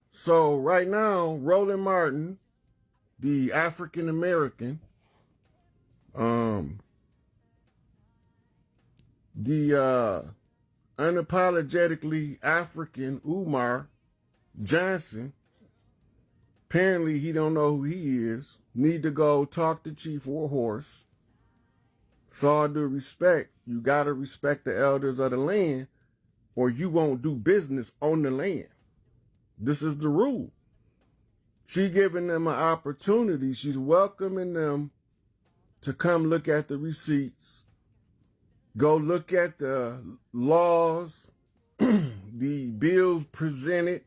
So right now, Roland Martin, the African American, um, the unapologetically African Umar Johnson, apparently he don't know who he is, need to go talk to Chief Warhorse. So all due respect, you gotta respect the elders of the land, or you won't do business on the land. This is the rule. She giving them an opportunity. She's welcoming them to come look at the receipts, go look at the laws, the bills presented,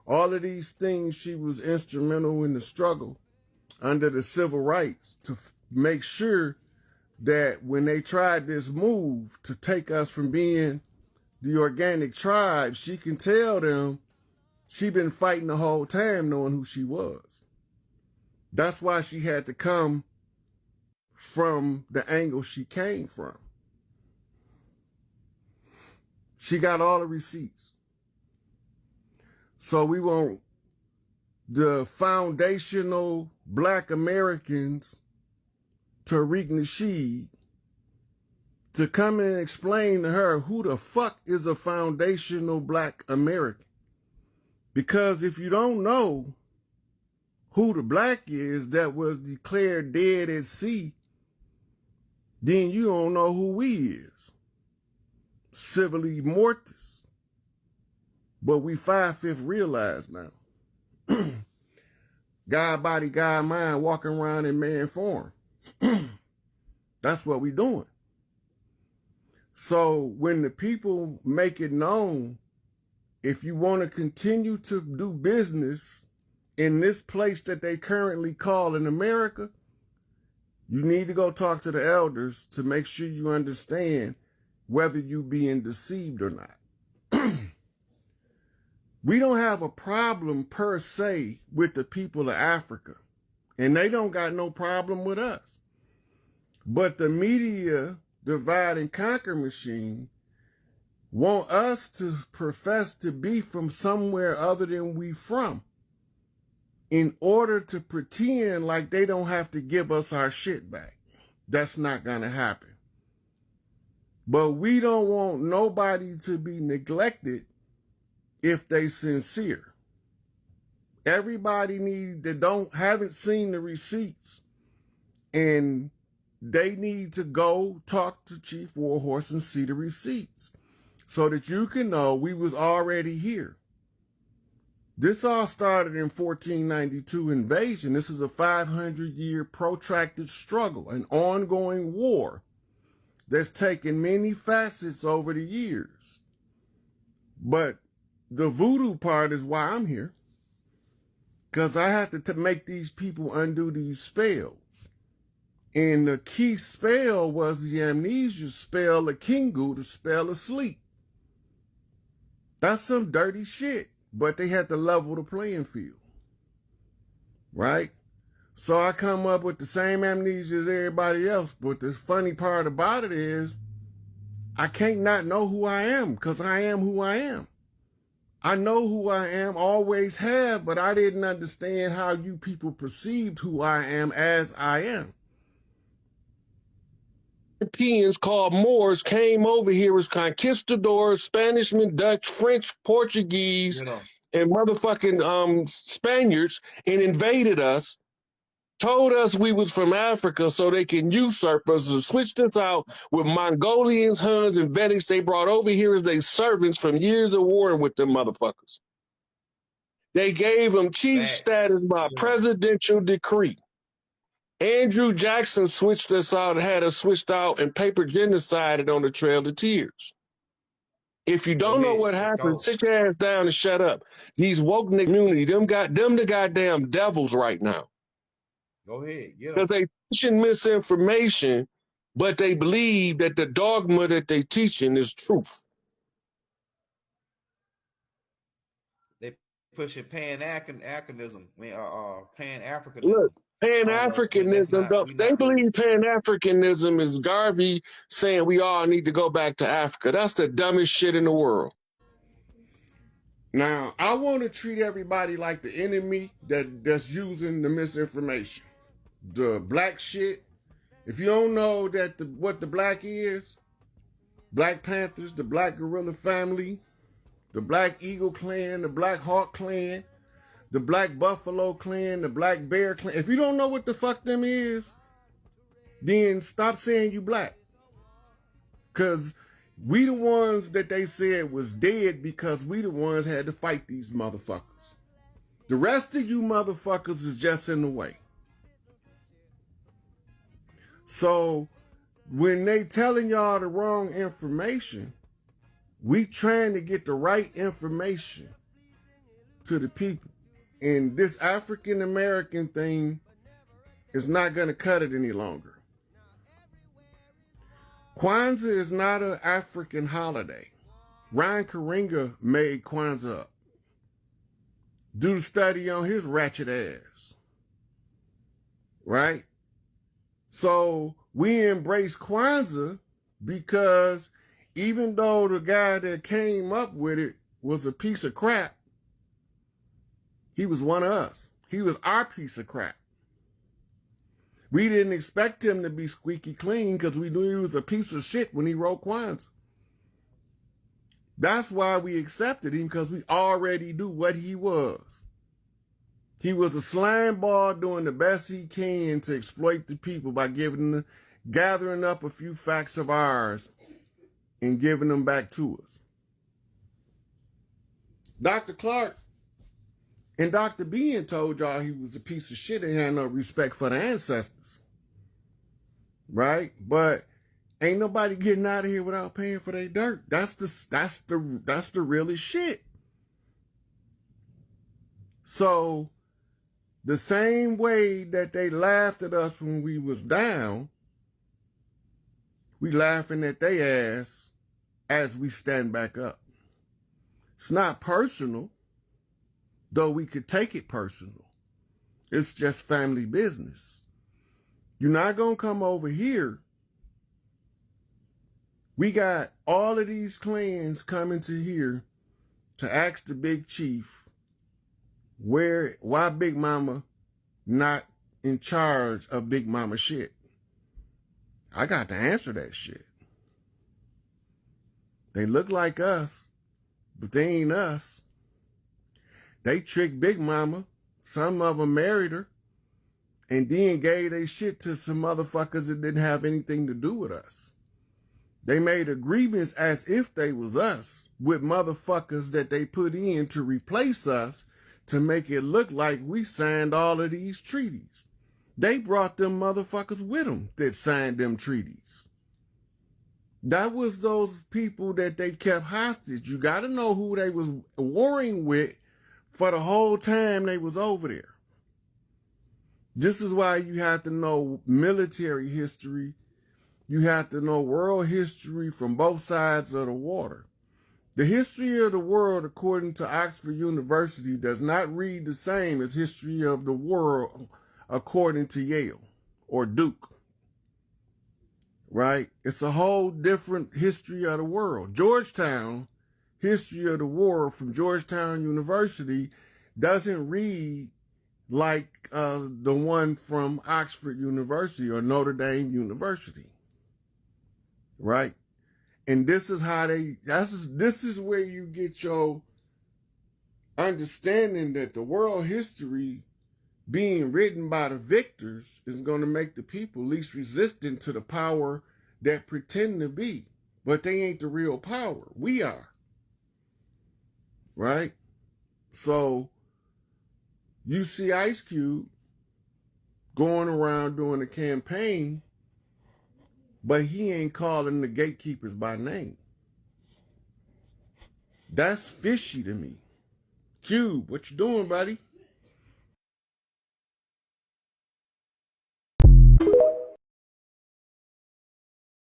all of these things. She was instrumental in the struggle under the civil rights to make sure that when they tried this move to take us from being the organic tribe, she can tell them she been fighting the whole time knowing who she was. That's why she had to come from the angle she came from. She got all the receipts. So we want the foundational Black Americans, Tariq Nasheed, to come and explain to her who the fuck is a foundational Black American. Because if you don't know who the black is that was declared dead at sea, then you don't know who we is. Civilly mortis. But we 5/5 realized now. God body, God mind, walking around in man form. That's what we doing. So when the people make it known, if you want to continue to do business in this place that they currently call in America, you need to go talk to the elders to make sure you understand whether you being deceived or not. We don't have a problem per se with the people of Africa, and they don't got no problem with us. But the media divide and conquer machine want us to profess to be from somewhere other than we from in order to pretend like they don't have to give us our shit back. That's not going to happen. But we don't want nobody to be neglected if they sincere. Everybody haven't seen the receipts, and they need to go talk to Chief Warhorse and see the receipts so that you can know we was already here. This all started in 1492 invasion. This is a 500-year protracted struggle, an ongoing war that's taken many facets over the years. But the voodoo part is why I'm here, because I had to make these people undo these spells. And the key spell was the amnesia spell of Kingu, the spell of sleep. That's some dirty shit, but they had to level the playing field, right? So I come up with the same amnesia as everybody else, but the funny part about it is I can't not know who I am, because I am who I am. I know who I am, always have, but I didn't understand how you people perceived who I am as I am. Europeans called Moors came over here as conquistadors, Spanishmen, Dutch, French, Portuguese, and motherfucking Spaniards, and invaded us, told us we was from Africa so they can usurp us and switched us out with Mongolians, Huns, and Vedics they brought over here as their servants from years of warring with them motherfuckers. They gave them chief status by presidential decree. Andrew Jackson switched us out, had us switched out, and paper genocided on the Trail of Tears. If you don't know what happened, sit your ass down and shut up. These woke community, them the goddamn devils right now. Go ahead. Because they teaching misinformation, but they believe that the dogma that they teaching is truth. They pushing Pan-Africanism. Pan-Africanism. Look, Pan-Africanism, they believe Pan-Africanism is Garvey saying we all need to go back to Africa. That's the dumbest shit in the world. Now, I want to treat everybody like the enemy that's using the misinformation. The black shit. If you don't know that what the black is, Black Panthers, the Black Gorilla Family, the Black Eagle Clan, the Black Hawk Clan, the Black Buffalo Clan, the Black Bear Clan. If you don't know what the fuck them is, then stop saying you black. Because we the ones that they said was dead because we the ones had to fight these motherfuckers. The rest of you motherfuckers is just in the way. So when they telling y'all the wrong information, we trying to get the right information to the people. And this African American thing is not going to cut it any longer. Kwanzaa is not an African holiday. Ryan Karinga made Kwanzaa up. Do the study on his ratchet ass. Right? So we embrace Kwanzaa because even though the guy that came up with it was a piece of crap, he was one of us. He was our piece of crap. We didn't expect him to be squeaky clean because we knew he was a piece of shit when he wrote Kwanzaa. That's why we accepted him, because we already knew what he was. He was a slime ball doing the best he can to exploit the people by gathering up a few facts of ours and giving them back to us. Dr. Clark and Dr. Bean told y'all he was a piece of shit and had no respect for the ancestors. Right? But ain't nobody getting out of here without paying for their dirt. That's the realest shit. So the same way that they laughed at us when we was down, we laughing at their ass as we stand back up. It's not personal, though we could take it personal. It's just family business. You're not going to come over here. We got all of these clans coming to here to ask the big chief why Big Mama not in charge of Big Mama shit. I got to answer that shit. They look like us, but they ain't us. They tricked Big Mama. Some of them married her and then gave their shit to some motherfuckers that didn't have anything to do with us. They made agreements as if they was us with motherfuckers that they put in to replace us to make it look like we signed all of these treaties. They brought them motherfuckers with them that signed them treaties. That was those people that they kept hostage. You got to know who they was warring with for the whole time they was over there. This is why you have to know military history. You have to know world history from both sides of the water. The history of the world, according to Oxford University, does not read the same as history of the world according to Yale or Duke. Right? It's a whole different history of the world. Georgetown, history of the world from Georgetown University doesn't read like the one from Oxford University or Notre Dame University. Right? And this is how this is where you get your understanding that the world history being written by the victors is going to make the people least resistant to the power that pretend to be. But they ain't the real power. We are. Right? So you see Ice Cube going around doing a campaign, but he ain't calling the gatekeepers by name. That's fishy to me. Cube, what you doing, buddy?